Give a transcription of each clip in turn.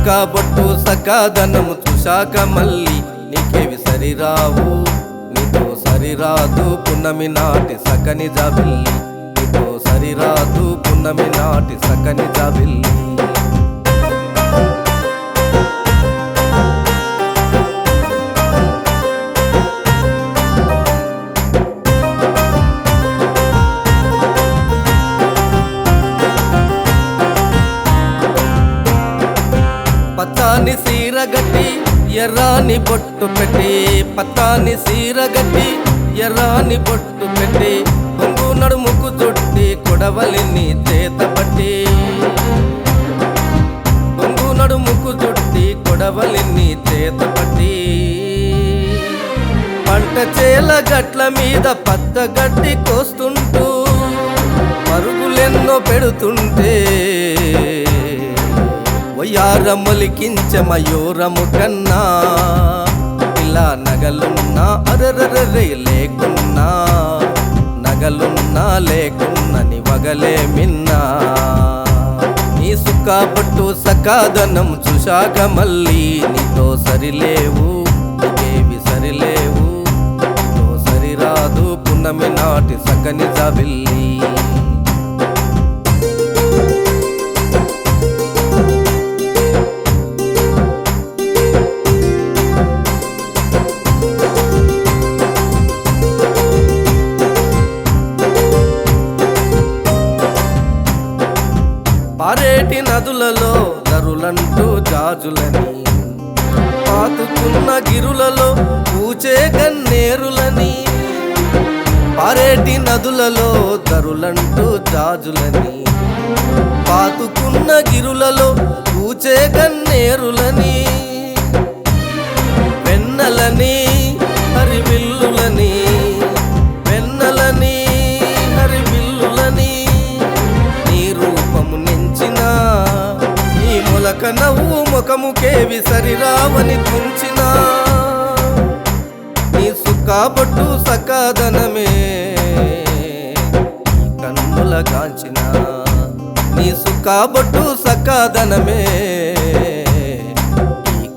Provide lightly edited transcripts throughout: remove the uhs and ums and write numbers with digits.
సుఖబొట్టు సకాదనము చూశాక మళ్ళీ నీకేవి సరిరావు, నీతో సరిరాదు పున్నమి నాటి సకని జాబిల్లి, నీతో సరిరాదు పున్నమి నాటి సకని జాబిల్లి. పచ్చాని సీరగట్టి ఎర్రాని బొట్టు పెట్టి, పచ్చాని సీరగట్టి ఎర్రాని బొట్టు పెట్టి, కొంగు నడుముకు చుట్టి కొడవలిని చేతబట్టి, కొంగు నడుముకు చుట్టి కొడవలిని చేతబట్టి, పంట చేల గట్ల మీద పచ్చ గడ్డి కోస్తుంటూ పరుగులెన్నో పెడుతుంటే, వయ్యారములికించ మయూరము కన్నా, ఇలా నగలున్నా అరరరే లేకున్నా, నగలున్నా లేకున్నని వగలే మిన్నా. నీ సుఖబొట్టు సకాదనం చూశాక మళ్ళీ నీతో సరిలేవు, నీకేవి సరిలేవు, నీతో సరిరాదు పున్నమి నాటి సకని జాబిల్లి. పారేటి నదులలో దరులంటూ జాజులని, పాతుకున్న గిరులలో పూచే గన్నేరులని, పారేటి నదులలో దరులంటూ జాజులని, పాతుకున్న గిరులలో పూచే గన్నేరులని, వెన్నలని హరివిల్లులని, వెన్నలని హరివిల్లులని, నీ రూపము నెంచిన నీ మొలక నవ్వు ముఖముకేవి సరిరావని తుంచిన, నీ సుఖబొట్టు సకాదనమే కన్నుల గాంచిన, నీ సుఖబొట్టు సకాదనమే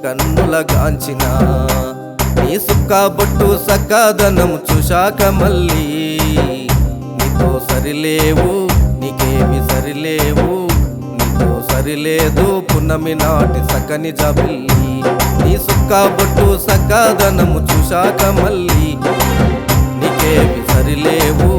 కన్నుల గాంచిన. నీ సుఖబొట్టు సకాదనము చూశాక మళ్ళీ నీతో సరిలేవు, నీకేవి సరిలేవు, నీతో సరిలేదు పున్నమి నాటి సకని జాబిల్లి. నీ సుఖబొట్టు సకాదనము చూశాక మళ్ళీ నీకేవి సరిలేవు,